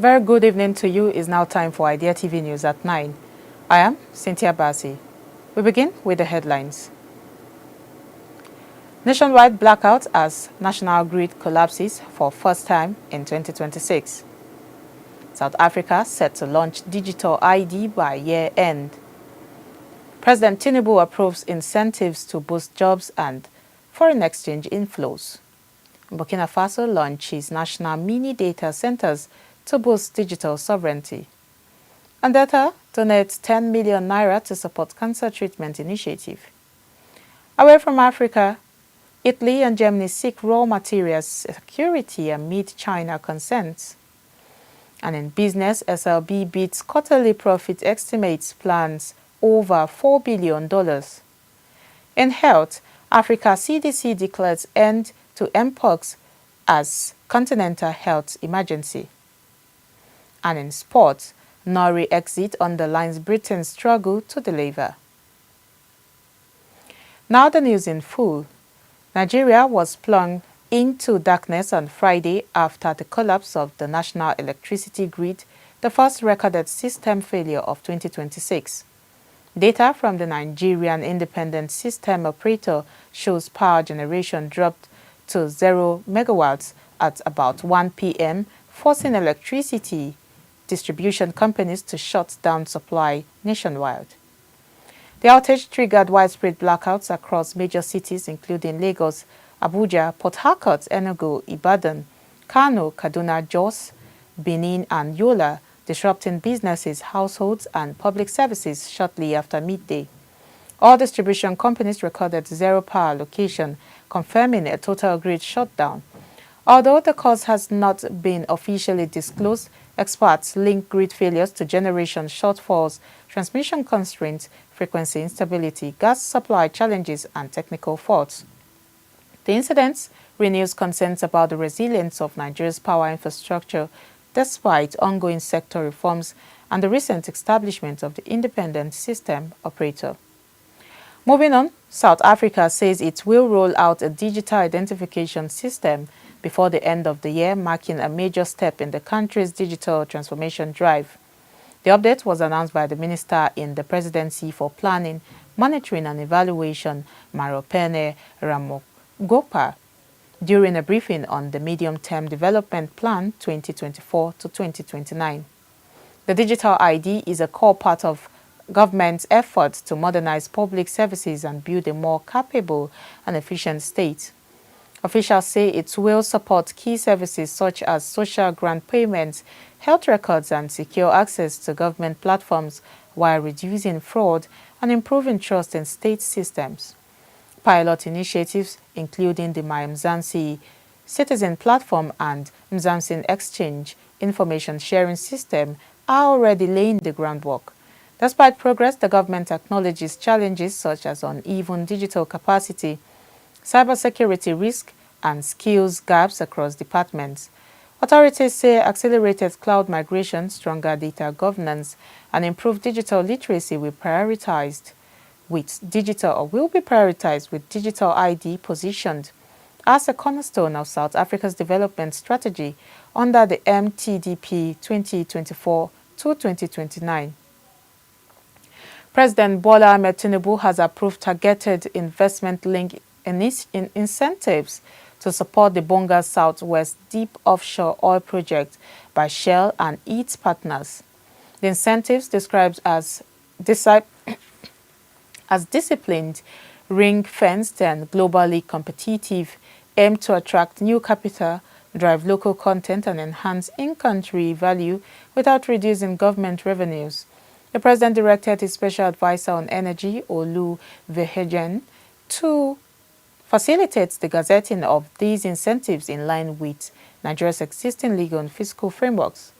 A very good evening to you. It's now time for Idea TV News at 9. I am Cynthia Bassi. We begin with the headlines. Nationwide blackout as national grid collapses for first time in 2026. South Africa set to launch digital ID by year end. President TINUBU approves incentives to boost jobs and foreign exchange inflows. Burkina Faso launches national mini data centers to boost digital sovereignty. And Data donates 10 million naira to support cancer treatment initiative. Away from Africa, Italy and Germany seek raw materials security amid China concerns. And in business, SLB beats quarterly profit estimates plans over $4 billion. In health, Africa CDC declares end to MPOX as continental health emergency. And in sports, NORRIE exit underlines Britain's struggle to deliver. Now the news in full. Nigeria was plunged into darkness on Friday after the collapse of the national electricity grid, the first recorded system failure of 2026. Data from the Nigerian Independent System Operator shows power generation dropped to 0 megawatts at about 1 p.m., forcing electricity distribution companies to shut down supply nationwide. The outage triggered widespread blackouts across major cities including Lagos, Abuja, Port Harcourt, Enugu, Ibadan, Kano, Kaduna, Jos, Benin and Yola, disrupting businesses, households and public services shortly after midday. All distribution companies recorded zero power allocation, confirming a total grid shutdown. Although the cause has not been officially disclosed, experts link grid failures to generation shortfalls, transmission constraints, frequency instability, gas supply challenges, and technical faults. The incident renews concerns about the resilience of Nigeria's power infrastructure despite ongoing sector reforms and the recent establishment of the independent system operator. Moving on, South Africa says it will roll out a digital identification system before the end of the year, marking a major step in the country's digital transformation drive. The update was announced by the Minister in the Presidency for Planning, Monitoring and Evaluation, Maropene Ramogopa, during a briefing on the Medium-Term Development Plan 2024 to 2029. The digital ID is a core part of government's efforts to modernize public services and build a more capable and efficient state. Officials say it will support key services such as social grant payments, health records and secure access to government platforms while reducing fraud and improving trust in state systems. Pilot initiatives, including the My Mzansi Citizen Platform and Mzansi Exchange information sharing system, are already laying the groundwork. Despite progress, the government acknowledges challenges such as uneven digital capacity, cybersecurity risk, and skills gaps across departments. Authorities say accelerated cloud migration, stronger data governance, and improved digital literacy will be prioritized with digital ID positioned as a cornerstone of South Africa's development strategy under the MTDP 2024 to 2029. President Bola Ahmed Tinubu has approved targeted investment-linked incentives to support the BONGA Southwest Deep Offshore Oil Project by Shell and its partners. The incentives, described as disciplined, ring-fenced and globally competitive, aim to attract new capital, drive local content and enhance in-country value without reducing government revenues. The President directed his Special Advisor on Energy, Olu Vehejen, to facilitate the gazetting of these incentives in line with Nigeria's existing legal and fiscal frameworks.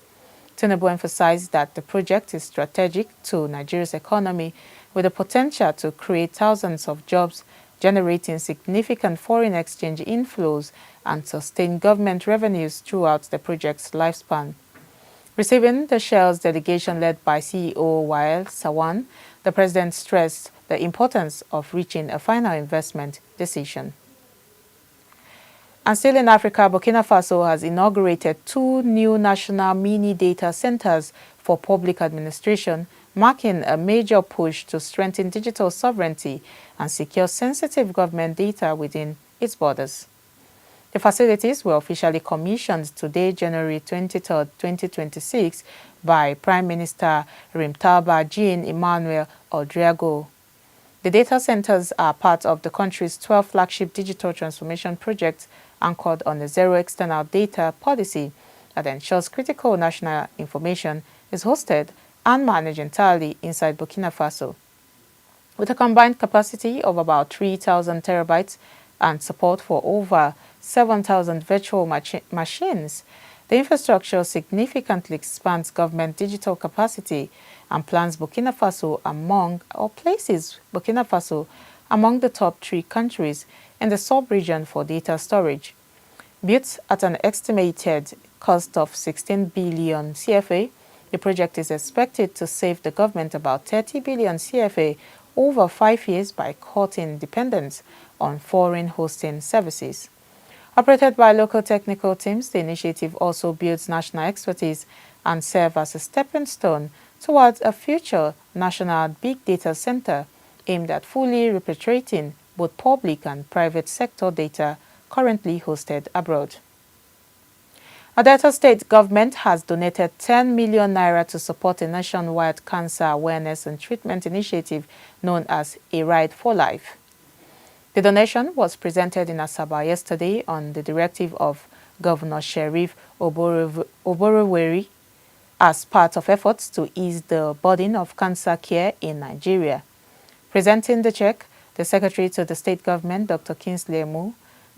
Tinubu emphasized that the project is strategic to Nigeria's economy with the potential to create thousands of jobs, generating significant foreign exchange inflows and sustain government revenues throughout the project's lifespan. Receiving the Shell's delegation led by CEO Wael Sawan, the President stressed the importance of reaching a final investment decision. And still in Africa, Burkina Faso has inaugurated 2 new national mini data centers for public administration, marking a major push to strengthen digital sovereignty and secure sensitive government data within its borders. The facilities were officially commissioned today, January 23, 2026, by Prime Minister Rimtaba Jean-Emmanuel Odriago. The data centers are part of the country's 12 flagship digital transformation projects anchored on a zero external data policy that ensures critical national information is hosted and managed entirely inside Burkina Faso. With a combined capacity of about 3,000 terabytes and support for over 7,000 virtual machines, the infrastructure significantly expands government digital capacity and places Burkina Faso among the top 3 countries in the sub-region for data storage. Built at an estimated cost of 16 billion CFA, the project is expected to save the government about 30 billion CFA over 5 years by cutting dependence on foreign hosting services. Operated by local technical teams, the initiative also builds national expertise and serves as a stepping stone towards a future national big data center aimed at fully repatriating both public and private sector data currently hosted abroad. A Delta State government has donated 10 million naira to support a nationwide cancer awareness and treatment initiative known as A Ride for Life. The donation was presented in Asaba yesterday on the directive of Governor Sheriff Oboroweri as part of efforts to ease the burden of cancer care in Nigeria. Presenting the check, the Secretary to the State Government, Dr. Kingsley Emu,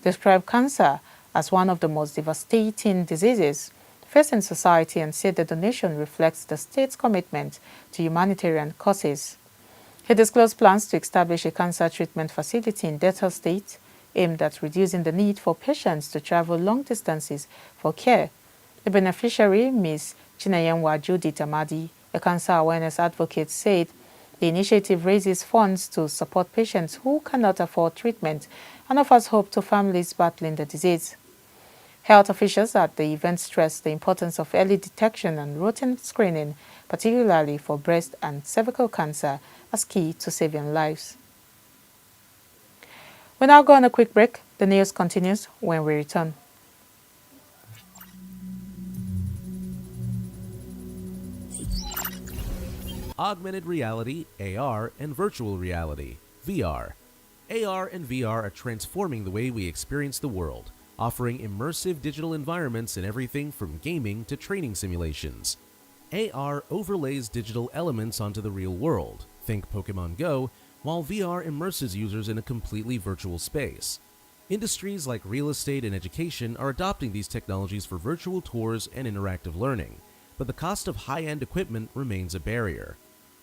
described cancer as one of the most devastating diseases facing society and said the donation reflects the state's commitment to humanitarian causes. He disclosed plans to establish a cancer treatment facility in Delta State aimed at reducing the need for patients to travel long distances for care. The beneficiary, Ms. Chinayenwa Judith Amadi, a cancer awareness advocate, said the initiative raises funds to support patients who cannot afford treatment and offers hope to families battling the disease. Health officials at the event stressed the importance of early detection and routine screening, particularly for breast and cervical cancer, as key to saving lives. We now go on a quick break. The news continues when we return. Augmented reality, AR, and virtual reality, VR. AR and VR are transforming the way we experience the world, offering immersive digital environments in everything from gaming to training simulations. AR overlays digital elements onto the real world, think Pokemon Go, while VR immerses users in a completely virtual space. Industries like real estate and education are adopting these technologies for virtual tours and interactive learning, but the cost of high-end equipment remains a barrier.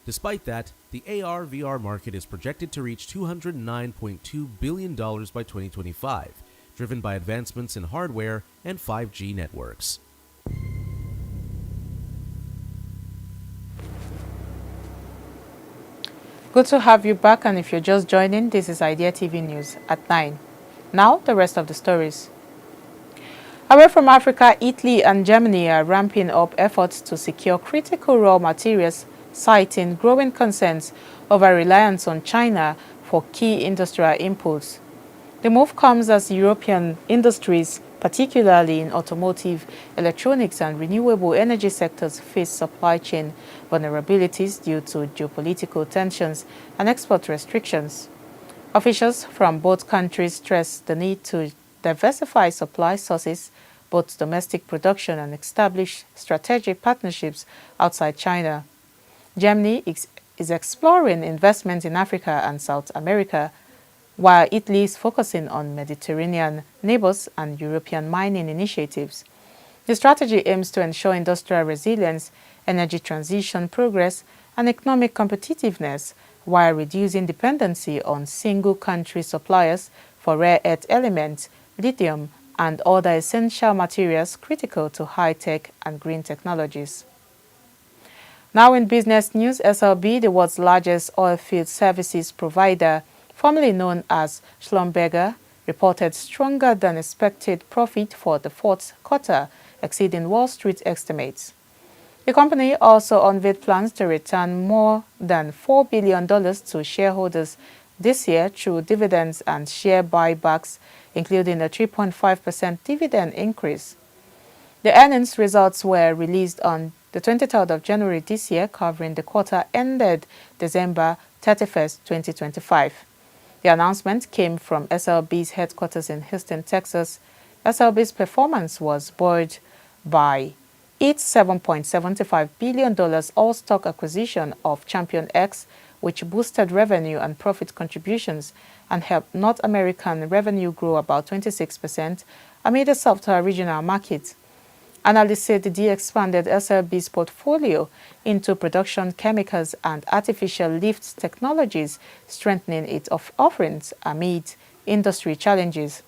Despite that, the AR/VR market is projected to reach $209.2 billion by 2025, driven by advancements in hardware and 5G networks. Good to have you back, and if you're just joining, this is Idea TV News at 9. Now, the rest of the stories. Away from Africa, Italy and Germany are ramping up efforts to secure critical raw materials, citing growing concerns over reliance on China for key industrial inputs. The move comes as European industries, particularly in automotive, electronics and renewable energy sectors, face supply chain vulnerabilities due to geopolitical tensions and export restrictions. Officials from both countries stress the need to diversify supply sources, both domestic production and establish strategic partnerships outside China. Germany is exploring investment in Africa and South America, while Italy is focusing on Mediterranean neighbors and European mining initiatives. The strategy aims to ensure industrial resilience, energy transition progress, and economic competitiveness, while reducing dependency on single-country suppliers for rare earth elements, lithium, and other essential materials critical to high-tech and green technologies. Now in business news, SLB, the world's largest oilfield services provider, formerly known as Schlumberger, reported stronger than expected profit for the fourth quarter, exceeding Wall Street estimates. The company also unveiled plans to return more than $4 billion to shareholders this year through dividends and share buybacks, including a 3.5% dividend increase. The earnings results were released on the 23rd of January this year, covering the quarter ended December 31st, 2025. The announcement came from SLB's headquarters in Houston, Texas. SLB's performance was buoyed by its $7.75 billion all-stock acquisition of Champion X, which boosted revenue and profit contributions and helped North American revenue grow about 26% amid a softer regional market. Analysts said the deal expanded SLB's portfolio into production chemicals and artificial lift technologies, strengthening its offerings amid industry challenges.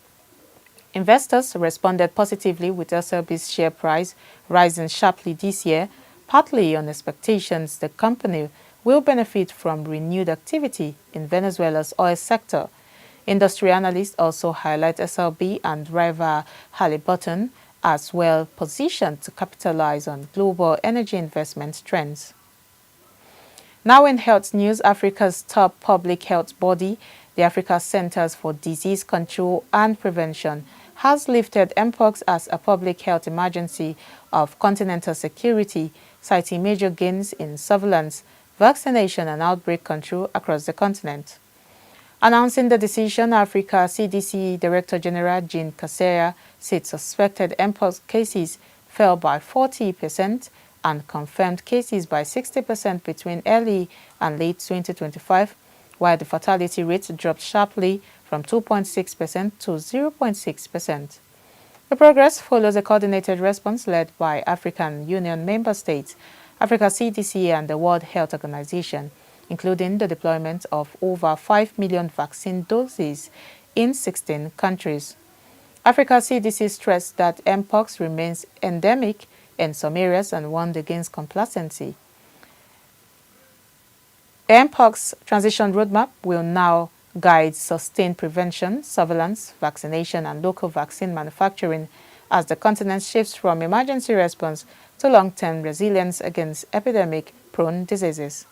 Investors responded positively with SLB's share price rising sharply this year, partly on expectations the company will benefit from renewed activity in Venezuela's oil sector. Industry analysts also highlight SLB and rival Halliburton as well positioned to capitalize on global energy investment trends. Now in health news, Africa's top public health body, the Africa Centers for Disease Control and Prevention, has lifted MPOX as a public health emergency of continental security, citing major gains in surveillance, vaccination and outbreak control across the continent. Announcing the decision, Africa CDC Director General Jean Kaseya said suspected MPOX cases fell by 40% and confirmed cases by 60% between early and late 2025, while the fatality rate dropped sharply from 2.6% to 0.6%. The progress follows a coordinated response led by African Union member states, Africa CDC and the World Health Organization, including the deployment of over 5 million vaccine doses in 16 countries. Africa CDC stressed that MPOX remains endemic in some areas and warned against complacency. The MPOX transition roadmap will now guide sustained prevention, surveillance, vaccination, and local vaccine manufacturing as the continent shifts from emergency response to long-term resilience against epidemic-prone diseases.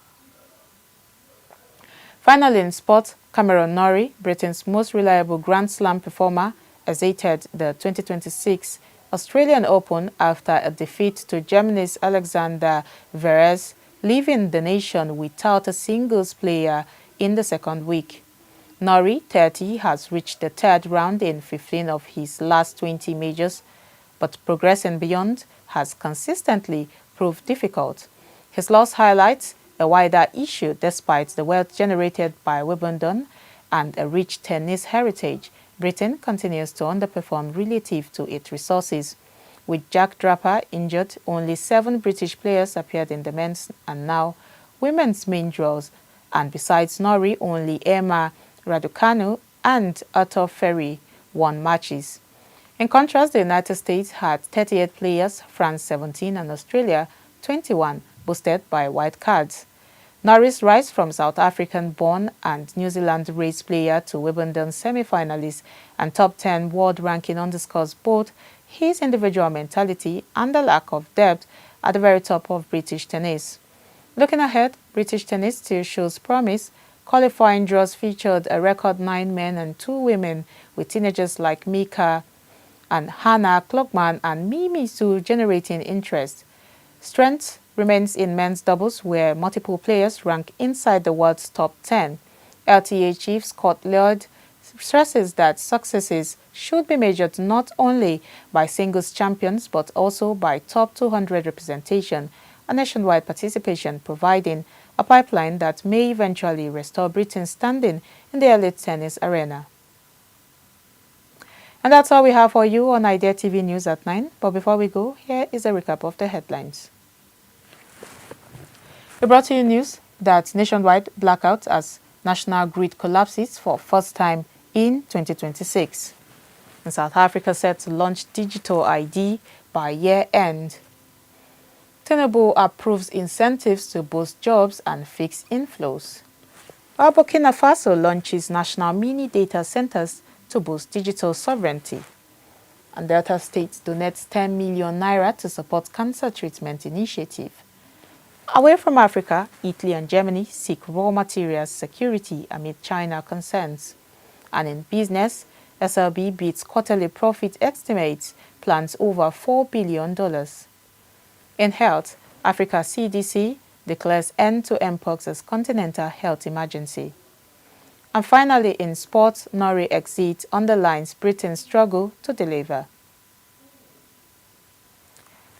Finally, in sport, Cameron Norrie, Britain's most reliable Grand Slam performer, exited the 2026 Australian Open after a defeat to Germany's Alexander Zverev, leaving the nation without a singles player in the second week. Norrie, 30, has reached the third round in 15 of his last 20 majors, but progressing beyond has consistently proved difficult. His loss highlights a wider issue despite the wealth generated by Wimbledon and a rich tennis heritage. Britain continues to underperform relative to its resources. With Jack Draper injured, only 7 British players appeared in the men's and now women's main draws, and besides Norrie, only Emma Raducanu and Arthur Ferry won matches. In contrast, the United States had 38 players, France 17 and Australia 21, boosted by white cards. Norrie's rise from South African-born and New Zealand-raised player to Wimbledon semi-finalist and top 10 world ranking underscores both his individual mentality and the lack of depth at the very top of British tennis. Looking ahead, British tennis still shows promise. Qualifying draws featured a record 9 men and 2 women, with teenagers like Mika and Hannah Klugman and Mimi Su generating interest. Strength remains in men's doubles, where multiple players rank inside the world's top 10. LTA chief Scott Lloyd stresses that successes should be measured not only by singles champions but also by top 200 representation and nationwide participation, providing a pipeline that may eventually restore Britain's standing in the elite tennis arena. And that's all we have for you on Idea TV News at 9. But before we go, here is a recap of the headlines. We brought to you news that nationwide blackout as national grid collapses for first time in 2026. And South Africa set to launch digital ID by year end. TINUBU approves incentives to boost jobs and fix inflows. While Burkina Faso launches national mini data centers to boost digital sovereignty. And Delta State donates 10 million naira to support cancer treatment initiative. Away from Africa, Italy and Germany seek raw materials security amid China concerns. And in business, SLB beats quarterly profit estimates, plans over $4 billion. In health, Africa CDC declares end to MPOX as continental health emergency. And finally, in sports, NORRIE exit underlines Britain's struggle to deliver.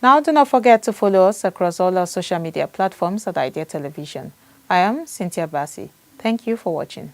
Now, do not forget to follow us across all our social media platforms at Idea Television. I am Cynthia Bassi. Thank you for watching.